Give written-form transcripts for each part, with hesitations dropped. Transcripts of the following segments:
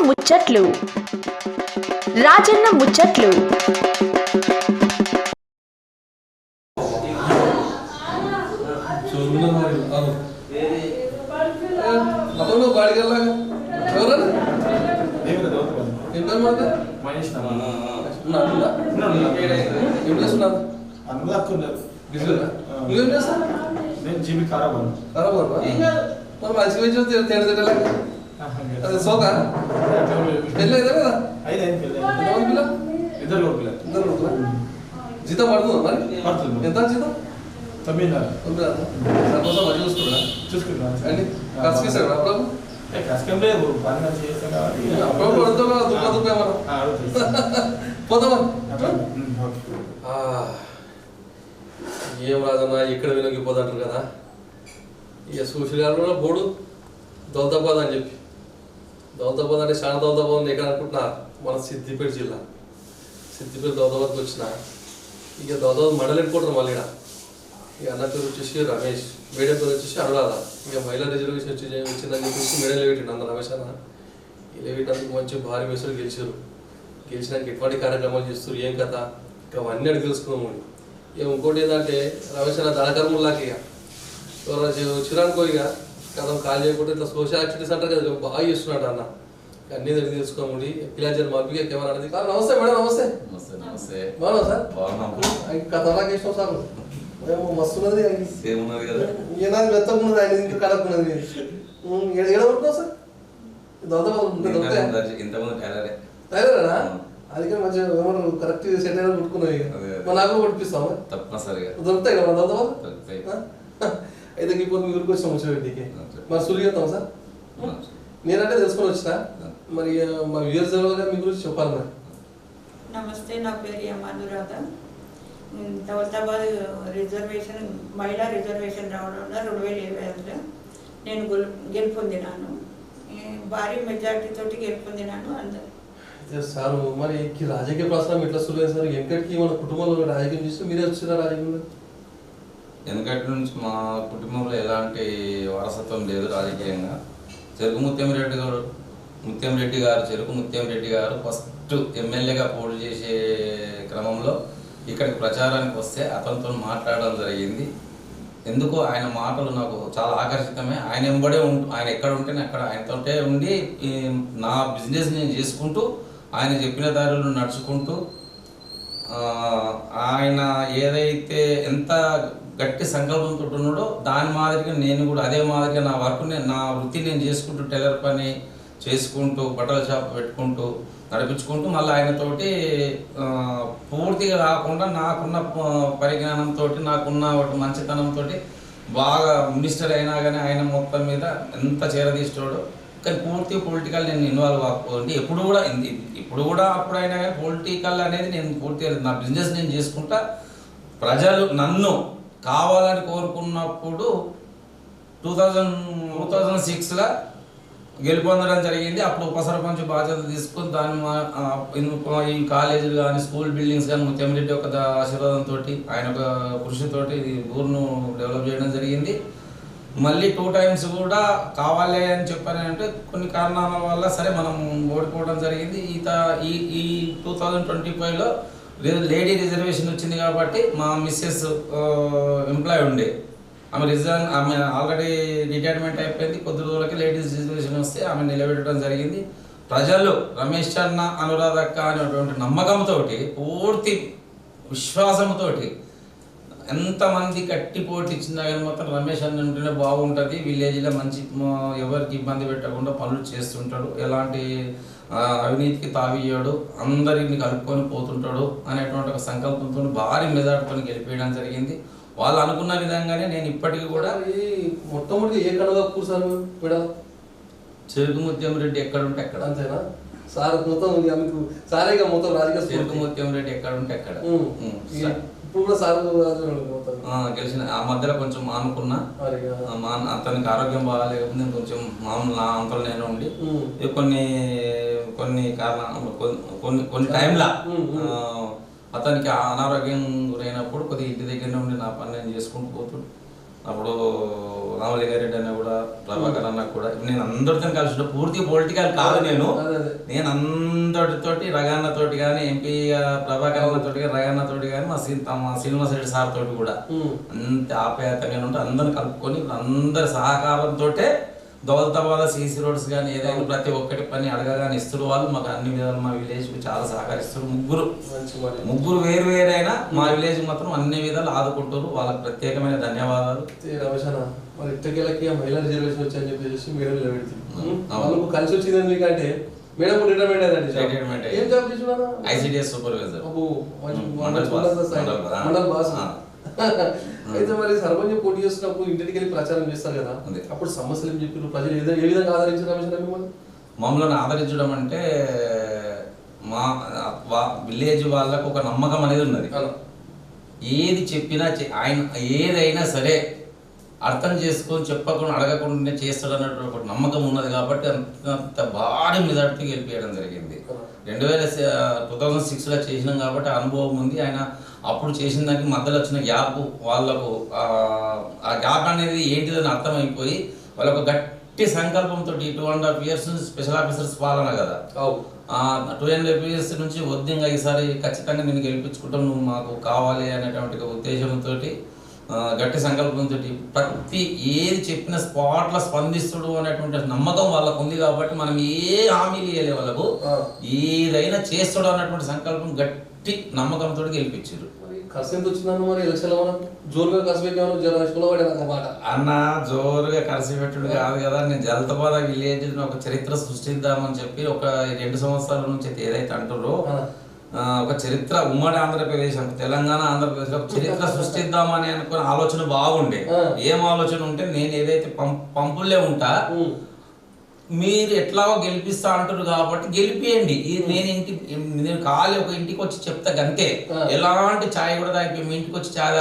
ముచ్చట్లు రాజన్న ముచ్చట్లు సోకా పెళ్ళైదా కదా ఇద్దరు జీతం పడుతుందా మరి ఎంత జీతం సంతోషం మరి చూసుకున్నా అండి కసిస్తాడు అప్పుడప్పుడు అప్పుడప్పుడు అడుగుతా దుబ్బ పోతామా ఏం రాదన్నా ఇక్కడ వినగిపోదంటారు కదా ఇక సోషల్ గారు బోర్డు దౌలతాబాద్ అని చెప్పి దౌలతాబాద్ అంటే చాలా దౌలతాబాద్ ఉంది ఎక్కడ అనుకుంటున్నారు మన సిద్దిపేట జిల్లా సిద్దిపేట దౌలతాబాద్కి వచ్చిన ఇక దౌలతాబాద్ మండలి వెళ్ళిపోతారు మళ్ళీ ఇక అన్న పేరు వచ్చేసి రమేష్ మేడం పేరు వచ్చేసి అనురాధ ఇక మహిళా రిజర్వేషన్ వచ్చిందని చెప్పేసి మేడం లేవిటండి అన్న రమేష్ అన్న లేవిటందుకు మంచి భారీ వేసులు గెలిచారు గెలిచినాక ఎటువంటి కార్యక్రమాలు చేస్తారు ఏం కథ ఇక అవన్నీ అడిగి తెలుసుకున్నాము ఇక ఇంకోటి ఏంటంటే రమేష్ అన్న దళకర్ములాకి ఇక వచ్చినానుకో ఇక కథం కాల్ చేయకుండా ఇట్లా సోషల్ యాక్టివిటీస్ అంటారు కదా బాగా చేస్తున్నాడు అన్న అన్ని దగ్గర తెలుసుకోమండి పిల్లలు మబ్బిగా కెమెరా అనేది నమస్తే మేడం నమస్తే బాగున్నా సార్ కథలాగా ఇష్టం సార్ మస్తు ఉన్నది ఏనాది మెత్తగా ఉన్నది ఆయన ఇంత కడక్కున్నది ఏడ పడుతున్నావు సార్ టైలరేనా అది కానీ మంచిగా ఏమన్నా కరెక్ట్ సెట్ అయినా కుట్టుకున్నావు ఇక నాకు పడిపిస్తాము తప్పనిసరిగా దొరుకుతాయి కదా మన అయితే ఇప్పుడు మీ ఊరికి వచ్చిన ముచ్చటికి మరి సులువు చేస్తాం సార్ నేనంటే తెలుసుకొని వచ్చిన మరి మా వ్యూయర్స్ మీ గురించి చెప్పాలి మరి నమస్తే నా పేరు ఎం అనురాధ దౌలతాబాద్ రిజర్వేషన్ మహిళా రిజర్వేషన్ రావడంలో 2020లో నేను గెలుపొందినాను భారీ మెజార్టీ తోటి గెలుపొందినాను అందరూ సార్ మరి రాజకీయ ప్రశ్న ఎట్లా సులువు సార్ వెంకట్కి మన కుటుంబంలో రాజకీయం చేస్తే మీరే వచ్చిన రాజకీయంలో వెనకటి నుంచి మా కుటుంబంలో ఎలాంటి వారసత్వం లేదు రాజకీయంగా చెరుకు ముత్యం రెడ్డి గారు ఫస్ట్ ఎమ్మెల్యేగా పోటీ చేసే క్రమంలో ఇక్కడికి ప్రచారానికి వస్తే అతనితో మాట్లాడడం జరిగింది. ఎందుకో ఆయన మాటలు నాకు చాలా ఆకర్షితమే. ఆయన వెంబడే ఆయన ఎక్కడ ఉంటేనే అక్కడ ఆయనతోటే ఉండి నా బిజినెస్ నేను చేసుకుంటూ ఆయన చెప్పిన దారిలో నడుచుకుంటూ ఆయన ఏదైతే ఎంత గట్టి సంకల్పంతో ఉన్నాడో దాని మాదిరిగా నేను కూడా అదే మాదిరిగా నా వర్క్ నా వృత్తి నేను చేసుకుంటూ టైలర్ పని చేసుకుంటూ బట్టల షాప్ పెట్టుకుంటూ నడిపించుకుంటూ మళ్ళీ ఆయనతోటి పూర్తిగా కాకుండా నాకున్న పరిజ్ఞానంతో నాకున్న ఒకటి మంచితనంతో బాగా మినిస్టర్ అయినా కానీ ఆయన మొత్తం మీద ఎంత చేరదీస్తాడో. కానీ పూర్తిగా పొలిటికల్ నేను ఇన్వాల్వ్ అవ్వకపోతే ఇప్పుడు కూడా అప్పుడైనా కానీ పొలిటికల్ అనేది నేను పూర్తిగా నా బిజినెస్ నేను చేసుకుంటా. ప్రజలు నన్ను కావాలని కోరుకున్నప్పుడు 2006లో గెలుపొందడం జరిగింది. అప్పుడు ఉప సర్పంచ్ బాధ్యత తీసుకుని దాన్ని ఈ కాలేజీలు కానీ స్కూల్ బిల్డింగ్స్ కానీ ముత్యంరెడ్డి ఒక ఆశీర్వాదంతో ఆయన ఒక కృషితోటి ఊరును డెవలప్ చేయడం జరిగింది. మళ్ళీ 2 times కూడా కావాలి అని చెప్పారంటే కొన్ని కారణాల వల్ల సరే మనం ఓడిపోవడం జరిగింది. ఈ 2025లో లేడీ రిజర్వేషన్ వచ్చింది కాబట్టి మా మిస్సెస్ ఎంప్లాయ్ ఉండే ఆమె ఆల్రెడీ రిటైర్మెంట్ అయిపోయింది. కొద్ది రోజులకి లేడీస్ రిజర్వేషన్ వస్తే ఆమె నిలబెట్టడం జరిగింది. ప్రజలు రమేష్ అన్న అనురాధ అక్క అనేటువంటి నమ్మకంతో పూర్తి విశ్వాసంతో ఎంతమంది గట్టి పోటీ ఇచ్చిందా కానీ మొత్తం రమేష్ అన్న ఉంటేనే బాగుంటుంది, విలేజ్లో మంచి ఎవరికి ఇబ్బంది పెట్టకుండా పనులు చేస్తుంటాడు, ఎలాంటి అవినీతికి తావియ్యాడు, అందరిని కలుపుకొని పోతుంటాడు అనేటువంటి ఒక సంకల్పంతో భారీ మెజార్టీతో గెలిపేయడం జరిగింది. వాళ్ళు అనుకున్న విధంగానే నేను ఇప్పటికీ కూడా మొట్టమొదటి ఏ కడగా కూర్చాను చెరుకు ముత్యం రెడ్డి ఎక్కడ ఉంటే అక్కడ అంతేనా సార్ మొత్తం మీకు సారేగా మొత్తం రాజకీయ చెరుకు ముత్యం రెడ్డి ఎక్కడ ఉంటే అక్కడ ఇప్పుడు కూడా సార్ గెలిచిన ఆ మధ్యలో కొంచెం మానుకున్నా అతనికి ఆరోగ్యం బాగాలేకపోతే కొంచెం మామూలు నా అంతలో నేను ఉండి కొన్ని కారణాలు కొన్ని టైంలో అతనికి అనారోగ్యం గురైనప్పుడు కొద్దిగా ఇంటి దగ్గరనే ఉండి నా పని నేను చేసుకుంటూ పోతుండు. అప్పుడు రామలింగారెడ్డి అన్న కూడా, ప్రభాకర్ అన్న కూడా, నేను అందరితో కలిసి పూర్తి పొలిటికల్ కాదు నేను అందరితోటి రగన్నతోటి కానీ, ఎంపీ ప్రభాకర్ అన్నతోటి కానీ, రగన్నతోటి కానీ, మా శ్రీనివాస్ రెడ్డి సార్ తోటి కూడా అంత ఆప్యాయతంగా ఉంటే అందరిని కలుపుకొని అందరి సహకారంతో దౌలతాబాద్ సీసీ రోడ్స్ కానీ ఏదైనా ప్రతి ఒక్కటి పని అడగగానే ఇస్తారు. వాళ్ళు మాకు అన్ని విధాలు మా విలేజ్కి చాలా సహకరిస్తారు. ముగ్గురు వేరైనా మా విలేజ్ మాత్రం అన్ని విధాలు ఆదుకుంటారు. వాళ్ళకి ప్రత్యేకమైన ధన్యవాదాలు. రమేష్ అన్న, మరి ఇట్టకేళ్ళకి మహిళా రిజర్వేషన్ వచ్చాయని చెప్పేసి మేడం నిలబెడుతుంది. వాళ్ళకు కలిసి వచ్చింది ఎందుకంటే మేడం రిటైర్మెంట్ అయ్యిందండి. ఏం జాబ్ చేస్తున్నా? ICDS supervisor. మండల్ బాస్. అయితే మరి సర్పంచ్ పోటీ చేస్తున్నప్పుడు ఇంటికి వెళ్ళి ప్రచారం చేస్తారు కదా, అప్పుడు సమస్యలు ఏం చెప్పారు? ప్రజలు ఏ విధంగా ఆదరించారు రమేష్ మిమ్మల్ని? మమ్మల్ని ఆదరించడం అంటే మా విలేజ్ వాళ్ళకు ఒక నమ్మకం అనేది ఉన్నది. ఏది చెప్పినా ఆయన ఏదైనా సరే అర్థం చేసుకొని చెప్పకుండా అడగకుండా చేస్తాడు అన్నట్టు ఒక నమ్మకం ఉన్నది కాబట్టి అంత భారీ మెజార్టీ గెలిపేయడం జరిగింది. 2006లో చేసినాం కాబట్టి అనుభవం ఉంది. ఆయన అప్పుడు చేసిన దానికి మధ్యలో వచ్చిన గ్యాప్ వాళ్ళకు ఆ గ్యాప్ అనేది ఏంటిదని అర్థమైపోయి వాళ్ళకు గట్టి సంకల్పంతో 2.5 years నుంచి స్పెషల్ ఆఫీసర్స్ పాలన కదా, 2.5 years నుంచి వద్దంగా ఈసారి ఖచ్చితంగా నేను గెలిపించుకుంటాం, నువ్వు మాకు కావాలి అనేటువంటి ఉద్దేశంతో గట్టి సంకల్పంతో ప్రతి ఏది చెప్పిన స్పాట్లో స్పందిస్తుడు అనేటువంటి నమ్మకం వాళ్ళకు ఉంది కాబట్టి మనం ఏ హామీలు ఇవ్వలే వాళ్ళకు, ఏదైనా చేస్తాడు అన్నటువంటి సంకల్పం గట్టి నమ్మకంతో గెలిపించారు. ఖర్చు ఎంత వచ్చిందన్న మరి ఎలక్షన్ జోరుగా ఖర్చు పెట్టామన్నమాట అన్న? జోరుగా ఖర్చు పెట్టుడు కాదు కదా, నేను జలతబాద విలేజ్ ఒక చరిత్ర సృష్టిద్దామని చెప్పి ఒక 2 సంవత్సరాల నుంచి ఏదైతే అంటారో ఒక చరిత్ర ఉమ్మడి ఆంధ్రప్రదేశ్ తెలంగాణ ఆంధ్రప్రదేశ్ ఒక చరిత్ర సృష్టిద్దామని అనుకున్న ఆలోచన బాగుండే. ఏం ఆలోచన ఉంటే నేను ఏదైతే పంపులే ఉంటా మీరు ఎట్లాగో గెలిపిస్తా అంటారు కాబట్టి గెలిపియండి, నేను ఖాళీ ఒక ఇంటికి వచ్చి చెప్తా గంతే, ఎలాంటి ఛాయ్ కూడా తాగిపోయి మీ ఇంటికి వచ్చి ఛాయ్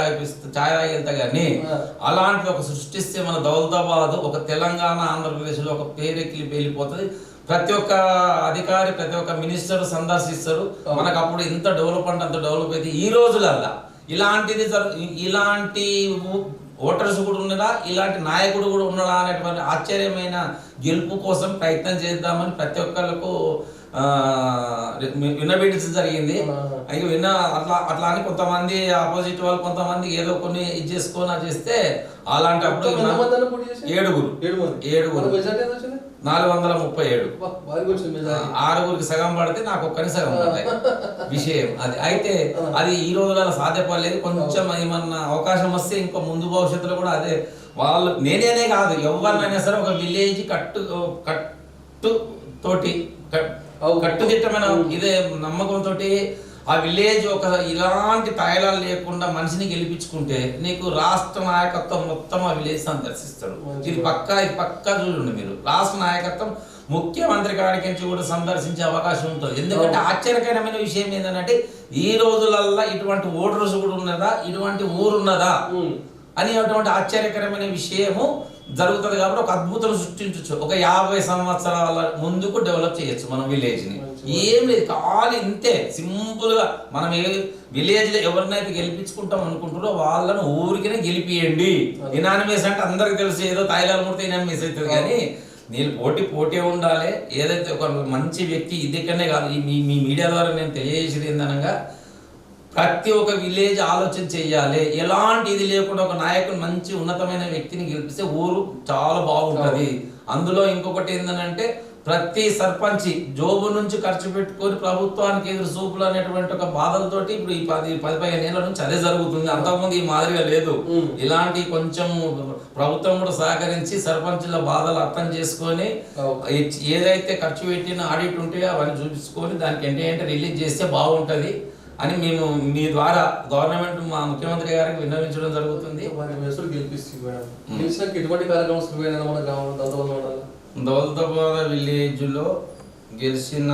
తాగి వెళ్తా కానీ అలాంటి ఒక సృష్టిస్తే మన దౌలతాబాద్ ఒక తెలంగాణ ఆంధ్రప్రదేశ్లో ఒక పేరెక్కి వెళ్ళిపోతుంది. ప్రతి ఒక్క అధికారి ప్రతి ఒక్క మినిస్టర్ సందర్శిస్తారు. మనకు అప్పుడు ఇంత డెవలప్ అంటే అంత డెవలప్ అయితే ఈ రోజులల్లా ఇలాంటి ఓటర్స్ కూడా ఉన్నారా, ఇలాంటి నాయకుడు కూడా ఉన్నాడా అనేటువంటి ఆశ్చర్యమైన గెలుపు కోసం ప్రయత్నం చేద్దామని ప్రతి ఒక్కళ్ళకు వినబెట్టించడం జరిగింది. అయ్యో అట్లా అని కొంతమంది ఆపోజిట్ వాళ్ళు కొంతమంది ఏదో కొన్ని ఇది చేసుకొని చేస్తే అలాంటప్పుడు 7 437 6గురికి సగం పడితే నాకు ఒక్కరి సగం పడతాయి విషయం అది. అయితే అది ఈ రోజులలో సాధ్యపడలేదు. కొంచెం ఏమన్నా అవకాశం వస్తే ఇంకా ముందు భవిష్యత్తులో కూడా అదే వాళ్ళు నేనే కాదు ఎవరినైనా సరే ఒక విలేజ్ కట్టుదిట్టమైన ఇదే నమ్మకంతో ఆ విలేజ్ ఒక ఇలాంటి తాయిలాలు లేకుండా మనిషిని గెలిపించుకుంటే నీకు రాష్ట్ర నాయకత్వం మొత్తం ఆ విలేజ్ సందర్శిస్తాడు. ఇది పక్కా చూడండి మీరు. రాష్ట్ర నాయకత్వం ముఖ్యమంత్రి కాడికి కూడా సందర్శించే అవకాశం ఉంటుంది. ఎందుకంటే ఆశ్చర్యకరమైన విషయం ఏంటంటే ఈ రోజులల్లా ఇటువంటి ఓటర్స్ కూడా ఉన్నదా, ఇటువంటి ఊరున్నదా అని అటువంటి ఆశ్చర్యకరమైన విషయము జరుగుతుంది. కాబట్టి ఒక అద్భుతం సృష్టించవచ్చు. ఒక 50 సంవత్సరాల ముందుకు డెవలప్ చేయొచ్చు మన విలేజ్ని. ఏం లేదు, ఖాళీ ఇంతే సింపుల్గా మనం విలేజ్లో ఎవరినైతే గెలిపించుకుంటాం అనుకుంటారో వాళ్ళను ఊరికినే గెలిపియండి. ఇనానిమేస్ అంటే అందరికి తెలుసు, ఏదో తాయిలాలు ముడితే ఇనానిమేస్ అవుతుంది. కానీ నేను పోటీ ఉండాలి. ఏదైతే ఒక మంచి వ్యక్తి ఇదికనే కాదు, మీ మీడియా ద్వారా నేను తెలియజేసేది ఏందనగా ప్రతి ఒక్క విలేజ్ ఆలోచన చెయ్యాలి. ఎలాంటి ఇది లేకుండా ఒక నాయకుడు మంచి ఉన్నతమైన వ్యక్తిని గెలిపిస్తే ఊరు చాలా బాగుంటుంది. అందులో ఇంకొకటి ఏంటంటే ప్రతి సర్పంచ్ జోబు నుంచి ఖర్చు పెట్టుకొని ప్రభుత్వానికి ఎదురు చూపులు అనేటువంటి ఒక బాధలతోటి ఇప్పుడు ఈ 10-15 ఏళ్ల నుంచి అదే జరుగుతుంది. అంతకుముందు ఈ మాదిరిగా లేదు. ఇలాంటి కొంచెం ప్రభుత్వం కూడా సహకరించి సర్పంచుల బాధలు అర్థం చేసుకొని ఏదైతే ఖర్చు పెట్టిన ఆడిట్ ఉంటే అవన్నీ చూపించుకొని దానికి ఏంటంటే రిలీజ్ చేస్తే బాగుంటుంది అని మేము మీ ద్వారా గవర్నమెంట్ మా ముఖ్యమంత్రి గారికి విన్నవించడం జరుగుతుంది. దౌలతాబాద్ విలేజ్లో గెలిచిన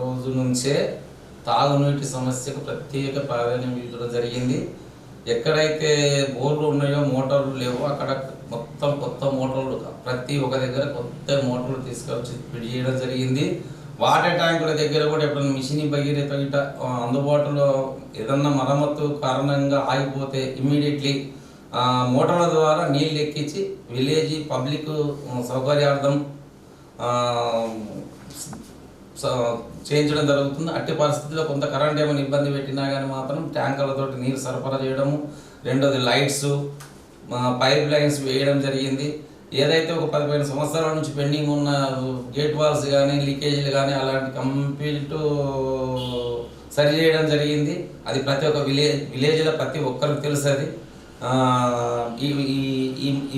రోజు నుంచే తాగునీటి సమస్యకు ప్రత్యేక ప్రాధాన్యం ఇవ్వడం జరిగింది. ఎక్కడైతే బోర్లు ఉన్నాయో మోటార్లు లేవో అక్కడ మొత్తం కొత్త మోటార్లు ప్రతి ఒక్క దగ్గర కొత్త మోటార్లు తీసుకొచ్చి ఫిట్ చేయడం జరిగింది. వాటర్ ట్యాంకుల దగ్గర కూడా ఎప్పుడైనా మిషన్ భగీరథ అందుబాటులో ఏదన్నా మరమ్మతు కారణంగా ఆగిపోతే ఇమ్మీడియట్లీ మోటార్ల ద్వారా నీళ్ళు ఎక్కించి విలేజ్ పబ్లిక్ సౌకర్యార్థం చేయించడం జరుగుతుంది. అట్టి పరిస్థితుల్లో కొంత కరెంట్ ఏమైనా ఇబ్బంది పెట్టినా కానీ మాత్రం ట్యాంకర్లతో నీరు సరఫరా చేయడము. రెండోది లైట్స్, పైప్ లైన్స్ వేయడం జరిగింది. ఏదైతే ఒక 15 సంవత్సరాల నుంచి పెండింగ్ ఉన్న గేట్ వాల్స్ కానీ లీకేజీలు కానీ అలాంటి కంప్లీట్ సరి చేయడం జరిగింది. అది ప్రతి ఒక్క విలేజ్లో ప్రతి ఒక్కరికి తెలుసు. అది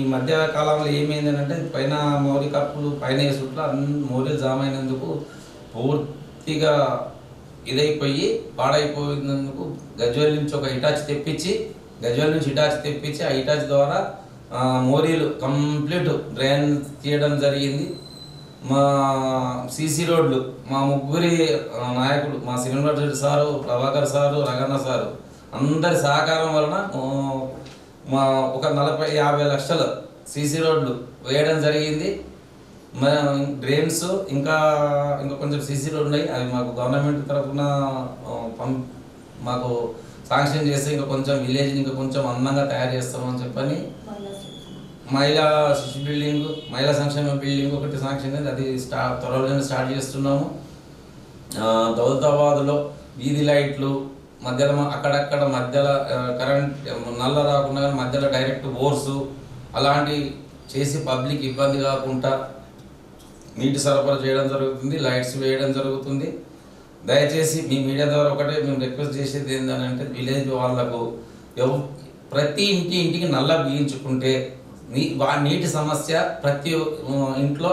ఈ మధ్య కాలంలో ఏమైందంటే పైన మౌలి కప్పులు పైన వేసుకుంటూ మౌలిలు జామ్ అయినందుకు పూర్తిగా ఇదైపోయి పాడైపోయినందుకు గజ్వేల్ నుంచి ఒక ఇటాచి తెప్పించి ఆ ఇటాచి ద్వారా మోరీలు కంప్లీట్ డ్రైన్ తీయడం జరిగింది. మా సీసీ రోడ్లు మా ముగ్గురి నాయకులు మా Srinivas Reddy sir, Prabhakar sir, Raganna sir అందరి సహకారం వలన మా ఒక 40-50 లక్షల సీసీ రోడ్లు వేయడం జరిగింది. డ్రైన్స్ ఇంకా కొంచెం సీసీ రోడ్లు ఉన్నాయి. అవి మాకు గవర్నమెంట్ తరఫున మాకు శాంక్షన్ చేస్తే ఇంకా కొంచెం విలేజ్ని ఇంకా కొంచెం అందంగా తయారు చేస్తామని చెప్పని మహిళా శిశు బిల్డింగ్, మహిళా సంక్షేమ బిల్డింగ్ ఒకటి శాంక్షన్ అయింది. అది త్వరలోనే స్టార్ట్ చేస్తున్నాము. దౌలతాబాద్లో వీధి లైట్లు మధ్యలో అక్కడక్కడ మధ్యలో కరెంట్ నల్ల రాకుండా మధ్యలో డైరెక్ట్ బోర్సు అలాంటి చేసి పబ్లిక్ ఇబ్బంది కాకుండా నీటి సరఫరా చేయడం జరుగుతుంది. లైట్స్ వేయడం జరుగుతుంది. దయచేసి మీ మీడియా ద్వారా ఒకటే మేము రిక్వెస్ట్ చేసేది ఏంటంటే విలేజ్ వాళ్ళకు ప్రతి ఇంటికి నల్ల బిగించుకుంటే నీటి సమస్య ప్రతి ఇంట్లో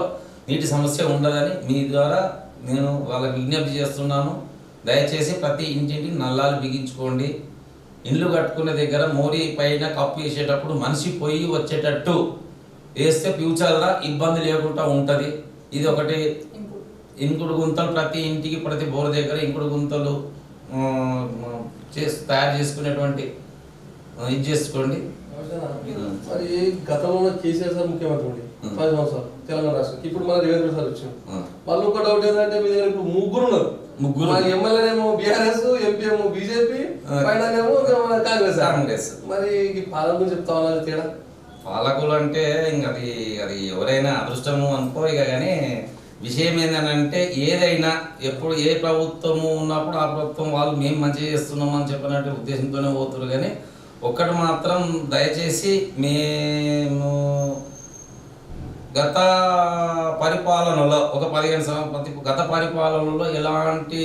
నీటి సమస్య ఉండదని మీ ద్వారా నేను వాళ్ళకి విజ్ఞప్తి చేస్తున్నాను. దయచేసి ప్రతి ఇంటికి నల్లాలు బిగించుకోండి. ఇల్లు కట్టుకునే దగ్గర మోరీ పైన కప్పు వేసేటప్పుడు మనిషి పొయ్యి వచ్చేటట్టు వేస్తే ఫ్యూచర్లో ఇబ్బంది లేకుండా ఉంటుంది. ఇది ఒకటి. ఇంకుడు గుంతలు ప్రతి ఇంటికి ప్రతి బోర్ దగ్గర ఇంకుడు గుంతలు తయారు చేసుకునేటువంటి ఇది చేసుకోండి. మరి గతంలో కేసీఆర్ సార్ ముఖ్యమంత్రి ఉండి 10 సంవత్సరాలు తెలంగాణ రాష్ట్రం. ఇప్పుడు మన రేవంత్ రెడ్డి సార్ వచ్చింది. వాళ్ళు ఒక డౌట్ ఏంటంటే మీ దగ్గర ఇప్పుడు ముగ్గురు ఉన్నారు. ఎమ్మెల్యేనేమో బీఆర్ఎస్, ఎంపీ ఏమో బీజేపీ, పైననేమో కాంగ్రెస్. మరి ఈ పాలకులు చెప్తా ఉన్నారు తేడా. పాలకులు అంటే ఇంక అది ఎవరైనా అదృష్టము అనుకో. ఇక కానీ విషయం ఏంటంటే ఏదైనా ఎప్పుడు ఏ ప్రభుత్వము ఉన్నప్పుడు ఆ ప్రభుత్వం వాళ్ళు మేము మంచిగా చేస్తున్నాం అని చెప్పినట్టు ఉద్దేశంతోనే పోతున్నారు. కానీ ఒక్కటి మాత్రం దయచేసి మేము గత పరిపాలనలో ఒక 15 సంవత్సరాల గత పరిపాలనలో ఎలాంటి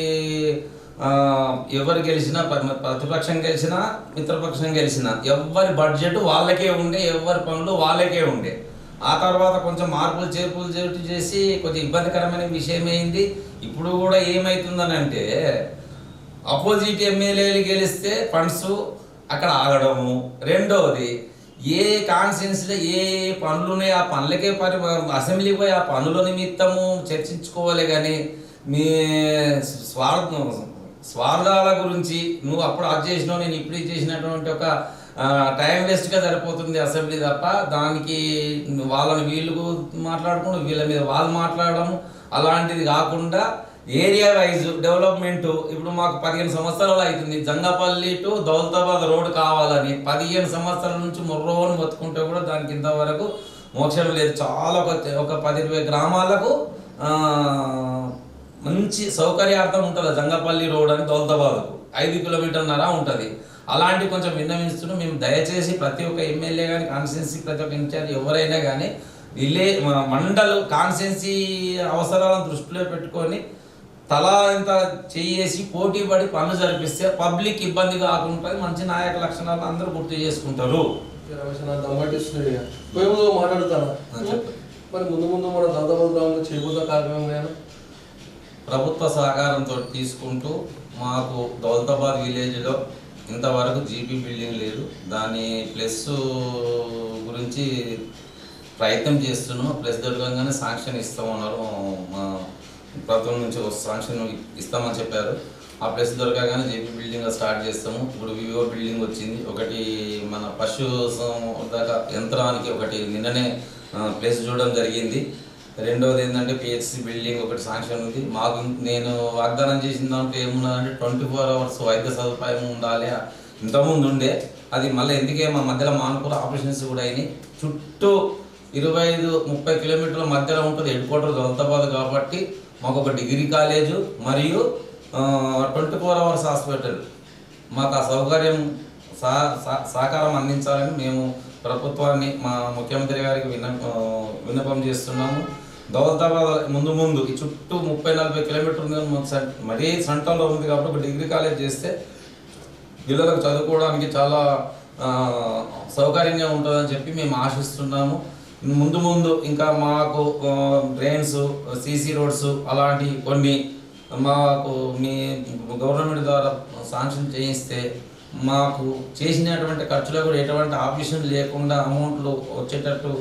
ఎవరు గెలిచినా ప్రతిపక్షం గెలిచినా మిత్రపక్షం గెలిచినా ఎవరి బడ్జెట్ వాళ్ళకే ఉండే, ఎవరి పనులు వాళ్ళకే ఉండే. ఆ తర్వాత కొంచెం మార్పులు చేర్పులు చేసి కొంచెం ఇబ్బందికరమైన విషయం అయింది. ఇప్పుడు కూడా ఏమవుతుందనంటే అపోజిట్ ఎమ్మెల్యేలు గెలిస్తే ఫండ్స్ అక్కడ ఆగడము. రెండవది ఏ కాన్స్టిట్యున్సీలో ఏ పనులున్నాయి ఆ పనులకే అసెంబ్లీకి పోయి ఆ పనుల నిమిత్తము చర్చించుకోవాలి. కానీ మీ స్వార్థాల గురించి నువ్వు అప్పుడు అది చేసినావు నేను ఇప్పుడు చేసినటువంటి ఒక టైం వేస్ట్గా సరిపోతుంది అసెంబ్లీ తప్ప. దానికి వాళ్ళని వీళ్ళు మాట్లాడుకుంటూ వీళ్ళ మీద వాళ్ళు మాట్లాడడం అలాంటిది కాకుండా ఏరియా వైజ్ డెవలప్మెంట్. ఇప్పుడు మాకు 15 సంవత్సరాలు అవుతుంది జంగపల్లి టు దౌలతాబాద్ రోడ్ కావాలని. 15 సంవత్సరాల నుంచి మొర్రోని బతుకుంటే కూడా దానికి ఇంతవరకు మోక్షం లేదు. చాలా ఒక 10-20 గ్రామాలకు మంచి సౌకర్యార్థం ఉంటుంది. జంగపల్లి రోడ్ అని దౌలతాబాద్కు 5 కిలోమీటర్న్నర ఉంటుంది. అలాంటి కొంచెం విన్నవిస్తున్నాం. మేము దయచేసి ప్రతి ఒక్క ఎమ్మెల్యే కానీ కాన్స్టిట్యున్సీ ప్రతి ఒక్క ఇన్ఛార్జ్ ఎవరైనా కానీ మండల్ కాన్స్టిట్యున్సీ అవసరాలను దృష్టిలో పెట్టుకొని తలా ఇంత చేసి పోటీ పడి పనులు జరిపిస్తే పబ్లిక్ ఇబ్బంది కాకుండా మంచి నాయక లక్షణాలు అందరూ గుర్తు చేసుకుంటారు. మాట్లాడుతాను మరి ముందు మన దౌలతాబాద్ గ్రామంలో చేయబోతున్న కార్యక్రమం ప్రభుత్వ సహకారంతో తీసుకుంటూ మాకు దౌలతాబాద్ విలేజ్లో ఇంతవరకు జీపీ బిల్డింగ్ లేదు. దాని ప్లస్ గురించి ప్రయత్నం చేస్తున్నాం. ప్లస్ దొరకంగానే శాంక్షన్ ఇస్తామన్నారు. మా ప్రభుత్వం నుంచి శాంక్షన్ ఇస్తామని చెప్పారు. ఆ ప్లస్ దొరకగానే జీపీ బిల్డింగ్ స్టార్ట్ చేస్తాము. ఇప్పుడు వివో బిల్డింగ్ వచ్చింది. ఒకటి మన పశు యంత్రానికి ఒకటి నిన్ననే ప్లేస్ చూడడం జరిగింది. రెండవది ఏంటంటే పిహెచ్సి బిల్డింగ్ ఒకటి శాంక్షన్ ఉంది. మాకు నేను వాగ్దానం చేసిన దాంట్లో ఏమున్నదంటే 24 hours వైద్య సదుపాయం ఉండాలి. ఇంతకుముందు ఉండే, అది మళ్ళీ ఎందుకే మా మధ్యలో మానుకూల ఆపరేషన్స్ కూడా అయినాయి. చుట్టూ 25-30 కిలోమీటర్ల మధ్యలో ఉంటుంది హెడ్ క్వార్టర్ దౌలతాబాద్. కాబట్టి మాకు ఒక డిగ్రీ కాలేజు మరియు 24 అవర్స్ హాస్పిటల్, మాకు ఆ సౌకర్యం సహకారం అందించాలని మేము ప్రభుత్వాన్ని మా ముఖ్యమంత్రి గారికి విన్నపం చేస్తున్నాము. దౌలతాబాద్ ముందు ఈ చుట్టూ 30-40 కిలోమీటర్లు ఉంది, మరీ సెంటర్లో ఉంది. కాబట్టి ఒక డిగ్రీ కాలేజ్ చేస్తే పిల్లలకు చదువుకోవడానికి చాలా సౌకర్యంగా ఉంటుందని చెప్పి మేము ఆశిస్తున్నాము. ముందు ఇంకా మాకు డ్రైన్స్, సీసీ రోడ్స్ అలాంటి కొన్ని మాకు మీ గవర్నమెంట్ ద్వారా శాంక్షన్ చేయిస్తే మాకు చేసినటువంటి ఖర్చులో కూడా ఎటువంటి ఆప్షన్ లేకుండా అమౌంట్లు వచ్చేటట్టు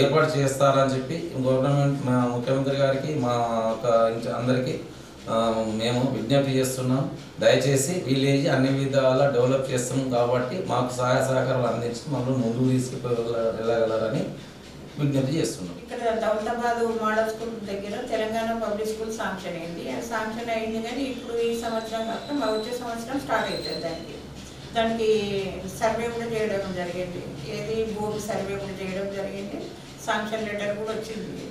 ఏర్పాటు చేస్తారని చెప్పి గవర్నమెంట్ మా ముఖ్యమంత్రి గారికి మా అందరికీ మేము విజ్ఞప్తి చేస్తున్నాం. దయచేసి విలేజ్ అన్ని విధాల డెవలప్ చేస్తాం కాబట్టి మాకు సహాయ సహకారాలు అందించి మమ్మల్ని ముందుకు తీసుకువెళ్ళగలరని విజ్ఞప్తి చేస్తున్నాం. ఇక్కడ దౌలతాబాద్ మోడల్ స్కూల్ దగ్గర తెలంగాణ పబ్లిక్ స్కూల్ శాంక్షన్ అయింది. అది శాంక్షన్ అయింది కానీ ఇప్పుడు ఈ సంవత్సరం కాకుండా వచ్చే సంవత్సరం స్టార్ట్ అవుతుంది. దానికి సర్వే కూడా చేయడం జరిగింది. ఏది బోర్డు సర్వే కూడా చేయడం జరిగింది. శాంక్షన్ లెటర్ కూడా వచ్చింది.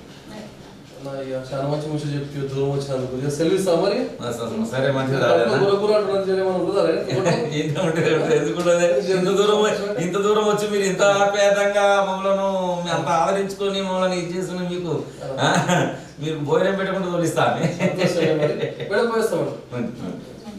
చాలా మంచి ముచ్చట చెప్పి దూరం వచ్చినందుకు సెలవు ఇస్తాం మరి. సరే, మంచిది. ఇంత దూరం వచ్చి మీరు ఇంత ఆప్యాయంగా మమ్మల్ని అంత ఆదరించుకొని మమ్మల్ని ఇది చేసిన మీకు మీరు భోజనం పెట్టకుండా తోలిస్తాను.